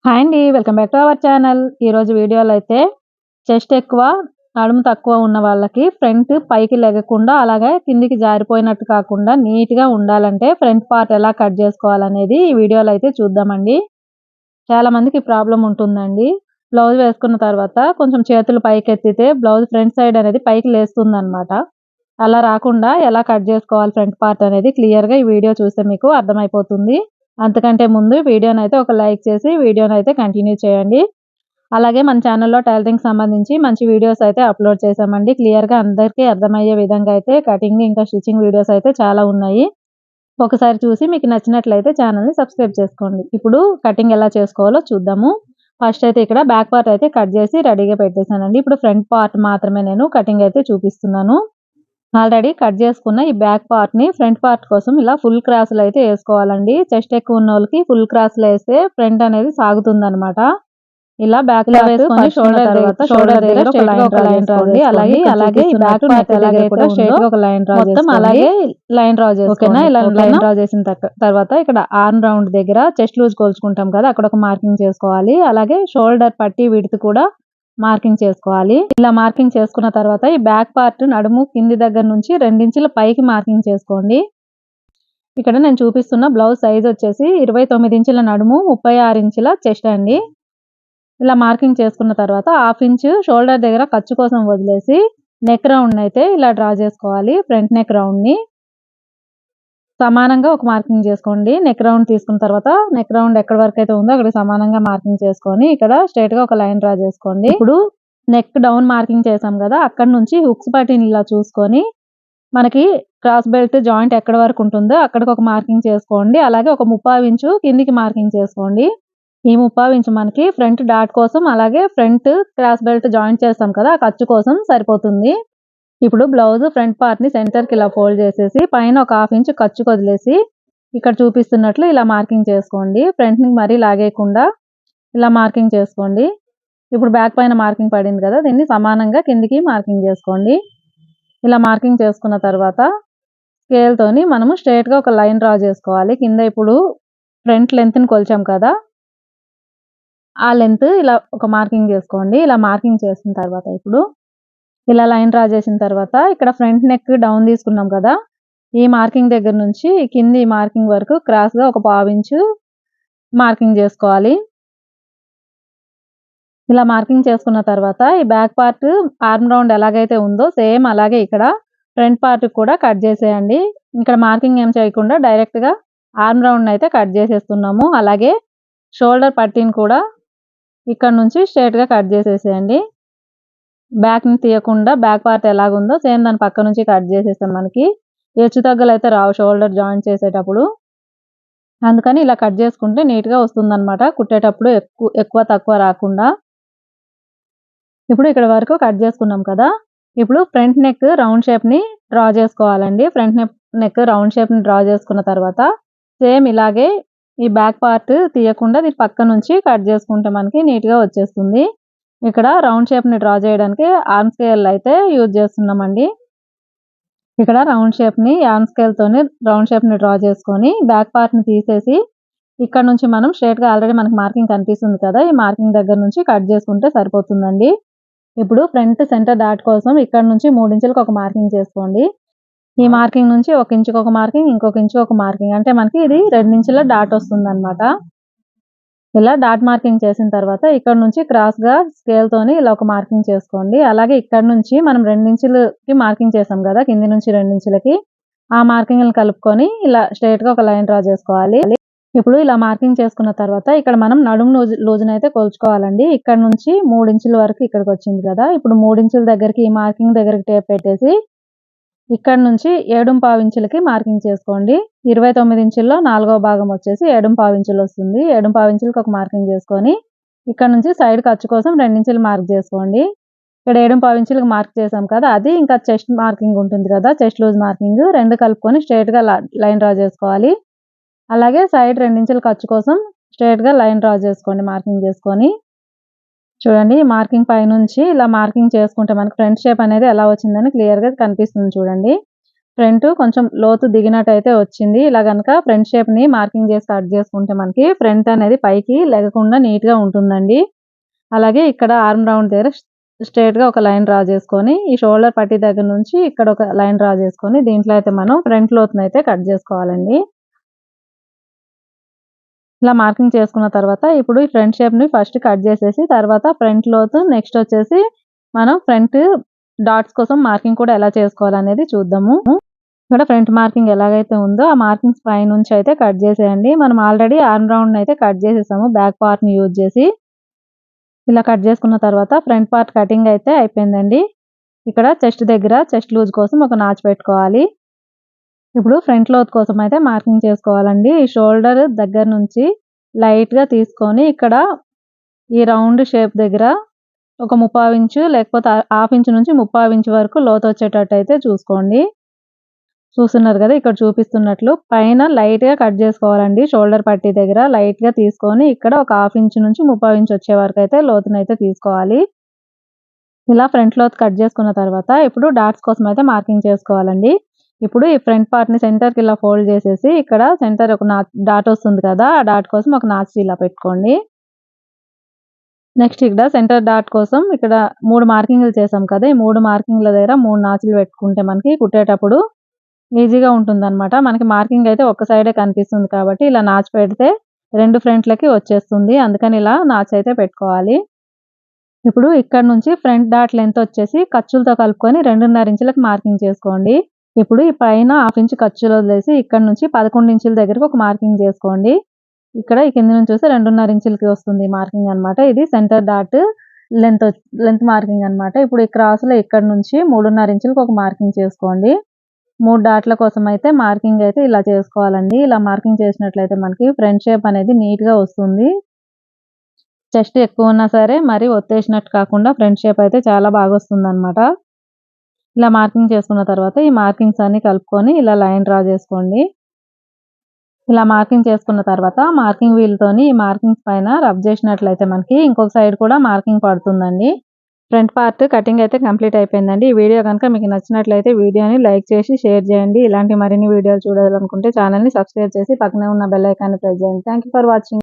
Hi అండి. Welcome back to our channel. ఈరోజు వీడియోలో అయితే చెస్ట్ ఎక్కువ, నడుము తక్కువ ఉన్న వాళ్ళకి ఫ్రంట్ పైకి లెగకుండా అలాగే కిందికి జారిపోయినట్టు కాకుండా నీట్‌గా ఉండాలంటే ఫ్రంట్ పార్ట్ ఎలా కట్ చేసుకోవాలనేది ఈ వీడియోలో అయితే చూద్దామండి. చాలా మందికి ఈ ప్రాబ్లమ్ ఉంటుందండి. బ్లౌజ్ వేసుకున్న తర్వాత కొంచెం చేతులు పైకెత్తితే బ్లౌజ్ ఫ్రంట్ సైడ్ అనేది పైకి లేస్తుందనమాట. అలా రాకుండా ఎలా కట్ చేసుకోవాలి ఫ్రంట్ పార్ట్ అనేది క్లియర్‌గా ఈ వీడియో చూస్తే మీకు అర్థమైపోతుంది. అంతకంటే ముందు వీడియోనైతే ఒక లైక్ చేసి వీడియోనైతే కంటిన్యూ చేయండి. అలాగే మన ఛానల్‌లో టైలరింగ్‌కి సంబంధించి మంచి వీడియోస్ అయితే అప్‌లోడ్ చేశామండి. క్లియర్‌గా అందరికీ అర్థమయ్యే విధంగా అయితే కటింగ్ ఇంకా స్టిచ్చింగ్ వీడియోస్ అయితే చాలా ఉన్నాయి. ఒకసారి చూసి మీకు నచ్చినట్లయితే ఛానల్‌ని సబ్స్క్రైబ్ చేసుకోండి. ఇప్పుడు కటింగ్ ఎలా చేసుకోవాలో చూద్దాము. ఫస్ట్ అయితే ఇక్కడ బ్యాక్ పార్ట్ అయితే కట్ చేసి రెడీగా పెట్టేసానండి. ఇప్పుడు ఫ్రంట్ పార్ట్ మాత్రమే నేను కటింగ్ అయితే చూపిస్తున్నాను. ఆల్రెడీ కట్ చేసుకున్న ఈ బ్యాక్ పార్ట్‌ని ఫ్రంట్ పార్ట్ కోసం ఇలా ఫుల్ క్రాస్‌లో అయితే ఏసుకోవాలండి. చెస్ట్ ఎక్కువ ఉన్నోళ్ళకి ఫుల్ క్రాస్‌లో ఏస్తే ఫ్రంట్ అనేది సాగుతుందనమాట. ఇలా బ్యాక్‌లో వేసుకొని షోల్డర్ దగ్గర స్ట్రెయిట్‌గా ఒక లైన్ డ్రా చేసుకోండి. అలాగే ఈ బ్యాక్ నెక్ ఎలాగైతే కూడా స్ట్రెయిట్‌గా ఒక లైన్ డ్రా చేసుకోండి. మొత్తం అలాగే లైన్ డ్రా చేసుకోండి. ఓకేనా? ఇలా లైన్ డ్రా చేసిన తర్వాత ఇక్కడ ఆర్మ్ రౌండ్ దగ్గర చెస్ట్ లూజ్ కొలుచుకుంటాం కదా! అక్కడ ఒక మార్కింగ్ చేసుకోవాలి. అలాగే షోల్డర్ పట్టీ విడ్త్ కూడా మార్కింగ్ చేసుకోవాలి. ఇలా మార్కింగ్ చేసుకున్న తర్వాత ఈ బ్యాక్ పార్ట్ నడుము కింది దగ్గర నుంచి 2 ఇంచుల పైకి మార్కింగ్ చేసుకోండి. ఇక్కడ నేను చూపిస్తున్న బ్లౌజ్ సైజ్ వచ్చేసి 29 ఇంచుల నడుము, 36 ఇంచుల చెస్ట్ అండి. ఇలా మార్కింగ్ చేసుకున్న తర్వాత 1/2 ఇంచు షోల్డర్ దగ్గర ఖర్చు కోసం వదిలేసి నెక్ రౌండ్ అయితే ఇలా డ్రా చేసుకోవాలి. ఫ్రంట్ నెక్ రౌండ్‌ని సమానంగా ఒక మార్కింగ్ చేసుకోండి. నెక్ రౌండ్ తీసుకున్న తర్వాత నెక్ రౌండ్ ఎక్కడి వరకు అయితే ఉందో అక్కడికి సమానంగా మార్కింగ్ చేసుకొని ఇక్కడ స్ట్రెయిట్‌గా ఒక లైన్ డ్రా చేసుకోండి. ఇప్పుడు నెక్ డౌన్ మార్కింగ్ చేసాం కదా! అక్కడి నుంచి హుక్స్ పట్టీని ఇలా చూసుకొని మనకి క్రాస్ బెల్ట్ జాయింట్ ఎక్కడి వరకు ఉంటుందో అక్కడికి ఒక మార్కింగ్ చేసుకోండి. అలాగే ఒక 3/4 ఇంచు కిందికి మార్కింగ్ చేసుకోండి. ఈ 3/4 ఇంచు మనకి ఫ్రంట్ డాట్ కోసం అలాగే ఫ్రంట్ క్రాస్ బెల్ట్ జాయింట్ చేస్తాం కదా! ఆ ఖర్చు కోసం సరిపోతుంది. ఇప్పుడు బ్లౌజ్ ఫ్రంట్ పార్ట్‌ని సెంటర్‌కి ఇలా ఫోల్డ్ చేసేసి పైన ఒక 1/2 ఇంచు ఖర్చుకు వదిలేసి ఇక్కడ చూపిస్తున్నట్లు ఇలా మార్కింగ్ చేసుకోండి. ఫ్రంట్‌ని మరీ లాగేయకుండా ఇలా మార్కింగ్ చేసుకోండి. ఇప్పుడు బ్యాక్ పైన మార్కింగ్ పడింది కదా! దీన్ని సమానంగా కిందికి మార్కింగ్ చేసుకోండి. ఇలా మార్కింగ్ చేసుకున్న తర్వాత స్కేల్‌తోని మనము స్ట్రెయిట్‌గా ఒక లైన్ డ్రా చేసుకోవాలి. కింద ఇప్పుడు ఫ్రంట్ లెంగ్త్‌ని కొలిచాం కదా! ఆ లెంగ్త్ ఇలా ఒక మార్కింగ్ చేసుకోండి. ఇలా మార్కింగ్ చేసిన తర్వాత ఇప్పుడు ఇలా లైన్ డ్రా చేసిన తర్వాత ఇక్కడ ఫ్రంట్ నెక్ డౌన్ తీసుకున్నాం కదా! ఈ మార్కింగ్ దగ్గర నుంచి కింది మార్కింగ్ వరకు క్రాస్‌గా ఒక 1/2 ఇంచు మార్కింగ్ చేసుకోవాలి. ఇలా మార్కింగ్ చేసుకున్న తర్వాత ఈ బ్యాక్ పార్ట్ ఆర్మ్ రౌండ్ ఎలాగైతే ఉందో సేమ్ అలాగే ఇక్కడ ఫ్రంట్ పార్ట్‌కి కూడా కట్ చేసేయండి. ఇక్కడ మార్కింగ్ ఏం చేయకుండా డైరెక్ట్‌గా ఆర్మ్ రౌండ్‌ని అయితే కట్ చేసేస్తున్నాము. అలాగే షోల్డర్ పట్టీని కూడా ఇక్కడ నుంచి స్ట్రెయిట్‌గా కట్ చేసేసేయండి. బ్యాక్‌ని తీయకుండా బ్యాక్ పార్ట్ ఎలాగుందో సేమ్ దాని పక్క నుంచి కట్ చేసేసాం మనకి. హెచ్చు తగ్గులైతే రావు షోల్డర్ జాయింట్ చేసేటప్పుడు. అందుకని ఇలా కట్ చేసుకుంటే నీట్‌గా వస్తుందనమాట. కుట్టేటప్పుడు ఎక్కువ తక్కువ రాకుండా. ఇప్పుడు ఇక్కడ వరకు కట్ చేసుకున్నాం కదా! ఇప్పుడు ఫ్రంట్ నెక్ రౌండ్ షేప్‌ని డ్రా చేసుకోవాలండి. ఫ్రంట్ నెక్ రౌండ్ షేప్‌ని డ్రా చేసుకున్న తర్వాత సేమ్ ఇలాగే ఈ బ్యాక్ పార్ట్ తీయకుండా దీని పక్క నుంచి కట్ చేసుకుంటే మనకి నీట్‌గా వచ్చేస్తుంది. ఇక్కడ రౌండ్ షేప్‌ని డ్రా చేయడానికి ఆర్మ్ స్కేల్ అయితే యూజ్ చేస్తున్నామండి. ఇక్కడ రౌండ్ షేప్‌ని యార్న్ స్కేల్‌తోని రౌండ్ షేప్‌ని డ్రా చేసుకొని బ్యాక్ పార్ట్‌ని తీసేసి ఇక్కడ నుంచి మనం స్ట్రెయిట్‌గా ఆల్రెడీ మనకి మార్కింగ్ కనిపిస్తుంది కదా! ఈ మార్కింగ్ దగ్గర నుంచి కట్ చేసుకుంటే సరిపోతుందండి. ఇప్పుడు ఫ్రంట్ సెంటర్ డాట్ కోసం ఇక్కడ నుంచి 3 ఇంచులకు ఒక మార్కింగ్ చేసుకోండి. ఈ మార్కింగ్ నుంచి 1 ఇంచుకి ఒక మార్కింగ్, ఇంకొక ఇంచుకి ఒక మార్కింగ్ అంటే మనకి ఇది 2 ఇంచుల డాట్ వస్తుందన్నమాట. ఇలా డాట్ మార్కింగ్ చేసిన తర్వాత ఇక్కడ నుంచి క్రాస్‌గా స్కేల్‌తోని ఇలా ఒక మార్కింగ్ చేసుకోండి. అలాగే ఇక్కడ నుంచి మనం 2 ఇంచులకి మార్కింగ్ చేసాం కదా! కింది నుంచి 2 ఇంచులకి ఆ మార్కింగ్‌లని కలుపుకొని ఇలా స్ట్రెయిట్‌గా ఒక లైన్ డ్రా చేసుకోవాలి. ఇప్పుడు ఇలా మార్కింగ్ చేసుకున్న తర్వాత ఇక్కడ మనం నడుము లూజ్‌నైతే కొలుచుకోవాలండి. ఇక్కడ నుంచి 3 ఇంచుల వరకు ఇక్కడికొచ్చింది కదా! ఇప్పుడు 3 ఇంచుల దగ్గరికి ఈ మార్కింగ్ దగ్గరికి టేప్ పెట్టేసి ఇక్కడ నుంచి 7.5 ఇంచులకి మార్కింగ్ చేసుకోండి. 29 ఇంచుల్లో 4వ భాగం వచ్చేసి 7.5 ఇంచులు వస్తుంది. 7.5 ఇంచులకి ఒక మార్కింగ్ చేసుకొని ఇక్కడ నుంచి సైడ్ ఖర్చు కోసం 2 ఇంచులు మార్క్ చేసుకోండి. ఇక్కడ 7.5 ఇంచులకి మార్క్ చేసాం కదా! అది ఇంకా చెస్ట్ మార్కింగ్ ఉంటుంది కదా! చెస్ట్ లూజ్ మార్కింగ్ 2 కలుపుకొని స్ట్రెయిట్‌గా లైన్ డ్రా చేసుకోవాలి. అలాగే సైడ్ 2 ఇంచుల ఖర్చు కోసం స్ట్రెయిట్‌గా లైన్ డ్రా చేసుకోండి మార్కింగ్ చేసుకొని. చూడండి మార్కింగ్ పైనుంచి ఇలా మార్కింగ్ చేసుకుంటే మనకి ఫ్రంట్ షేప్ అనేది ఎలా వచ్చిందని క్లియర్‌గా కనిపిస్తుంది చూడండి. ఫ్రంట్ కొంచెం లోతు దిగినట్టయితే వచ్చింది. ఇలా గనక ఫ్రంట్ షేప్‌ని మార్కింగ్ చేసి కట్ చేసుకుంటే మనకి ఫ్రంట్ అనేది పైకి లెగకుండా నీట్‌గా ఉంటుందండి. అలాగే ఇక్కడ ఆర్మ్ రౌండ్ దగ్గర స్ట్రెయిట్‌గా ఒక లైన్ డ్రా చేసుకొని, ఈ షోల్డర్ పట్టీ దగ్గర నుంచి ఇక్కడ ఒక లైన్ డ్రా చేసుకొని, దీంట్లో అయితే మనం ఫ్రంట్ లోతునైతే కట్ చేసుకోవాలండి. ఇలా మార్కింగ్ చేసుకున్న తర్వాత ఇప్పుడు ఈ ఫ్రంట్ షేప్‌ని ఫస్ట్ కట్ చేసేసి, తర్వాత ఫ్రంట్ లోతు, నెక్స్ట్ వచ్చేసి మనం ఫ్రంట్ డాట్స్ కోసం మార్కింగ్ కూడా ఎలా చేసుకోవాలనేది చూద్దాము. ఇక్కడ ఫ్రంట్ మార్కింగ్ ఎలాగైతే ఉందో ఆ మార్కింగ్స్ పైనుంచి అయితే కట్ చేసేయండి. మనం ఆల్రెడీ ఆర్మ్ రౌండ్ అయితే కట్ చేసేసాము బ్యాక్ పార్ట్‌ని యూజ్ చేసి. ఇలా కట్ చేసుకున్న తర్వాత ఫ్రంట్ పార్ట్ కటింగ్ అయితే అయిపోయిందండి. ఇక్కడ చెస్ట్ దగ్గర చెస్ట్ లూజ్ కోసం ఒక నాచ్ పెట్టుకోవాలి. ఇప్పుడు ఫ్రంట్ లోత్ కోసం అయితే మార్కింగ్ చేసుకోవాలండి. ఈ షోల్డర్ దగ్గర నుంచి లైట్‌గా తీసుకొని ఇక్కడ ఈ రౌండ్ షేప్ దగ్గర ఒక 3/4 ఇంచు లేకపోతే హాఫ్ ఇంచు నుంచి 3/4 ఇంచు వరకు లోతు వచ్చేటట్టు అయితే చూసుకోండి. చూస్తున్నారు కదా, ఇక్కడ చూపిస్తున్నట్లు పైన లైట్‌గా కట్ చేసుకోవాలండి. షోల్డర్ పట్టీ దగ్గర లైట్‌గా తీసుకొని ఇక్కడ ఒక హాఫ్ ఇంచు నుంచి 3/4 ఇంచు వచ్చే వరకు అయితే లోతునైతే తీసుకోవాలి. ఇలా ఫ్రంట్ లోత్ కట్ చేసుకున్న తర్వాత ఇప్పుడు డాట్స్ కోసం అయితే మార్కింగ్ చేసుకోవాలండి. ఇప్పుడు ఈ ఫ్రంట్ పార్ట్‌ని సెంటర్‌కి ఇలా ఫోల్డ్ చేసేసి ఇక్కడ సెంటర్ ఒక డాట్ వస్తుంది కదా, ఆ డాట్ కోసం ఒక నాచ్ ఇలా పెట్టుకోండి. నెక్స్ట్ ఇక్కడ సెంటర్ డాట్ కోసం ఇక్కడ 3 మార్కింగ్‌లు చేసాం కదా, ఈ 3 మార్కింగ్‌ల దగ్గర 3 నాచులు పెట్టుకుంటే మనకి కుట్టేటప్పుడు ఈజీగా ఉంటుందన్నమాట. మనకి మార్కింగ్ అయితే ఒక సైడే కనిపిస్తుంది కాబట్టి ఇలా నాచ్ పెడితే 2 ఫ్రంట్‌లకి వచ్చేస్తుంది. అందుకని ఇలా నాచ్ అయితే పెట్టుకోవాలి. ఇప్పుడు ఇక్కడ నుంచి ఫ్రంట్ డాట్ లెంత్ వచ్చేసి ఖర్చులతో కలుపుకొని 2.5 ఇంచులకు మార్కింగ్ చేసుకోండి. ఇప్పుడు ఈ పైన హాఫ్ ఇంచు ఖర్చులు వదిలేసి ఇక్కడ నుంచి 11 ఇంచుల దగ్గరకు ఒక మార్కింగ్ చేసుకోండి. ఇక్కడ ఈ కింద నుంచి చూస్తే 2.5 ఇంచులకి వస్తుంది మార్కింగ్ అన్నమాట. ఇది సెంటర్ డాట్ లెంత్ మార్కింగ్ అన్నమాట. ఇప్పుడు ఈ క్రాస్‌లో ఇక్కడ నుంచి 3.5 ఇంచులకు ఒక మార్కింగ్ చేసుకోండి. 3 డాట్ల కోసం అయితే మార్కింగ్ అయితే ఇలా చేసుకోవాలండి. ఇలా మార్కింగ్ చేసినట్లయితే మనకి ఫ్రంట్ షేప్ అనేది నీట్‌గా వస్తుంది. చెస్ట్ ఎక్కువ ఉన్నా సరే మరి ఒత్తేసినట్టు కాకుండా ఫ్రంట్ షేప్ అయితే చాలా బాగా వస్తుందన్నమాట. ఇలా మార్కింగ్ చేసుకున్న తర్వాత ఈ మార్కింగ్స్ అన్ని కలుపుకొని ఇలా లైన్ డ్రా చేసుకోండి. ఇలా మార్కింగ్ చేసుకున్న తర్వాత మార్కింగ్ వీల్‌తోని ఈ మార్కింగ్స్ పైన రబ్ చేసినట్లయితే మనకి ఇంకొక సైడ్ కూడా మార్కింగ్ పడుతుందండి. ఫ్రంట్ పార్ట్ కటింగ్ అయితే కంప్లీట్ అయిపోయిందండి. ఈ వీడియో కనుక మీకు నచ్చినట్లయితే వీడియోని లైక్ చేసి షేర్ చేయండి. ఇలాంటి మరిన్ని వీడియోలు చూడాలనుకుంటే ఛానల్‌ని సబ్స్క్రైబ్ చేసి పక్కనే ఉన్న బెల్ ఐకాన్‌ని ప్రెస్ చేయండి. Thank you for watching.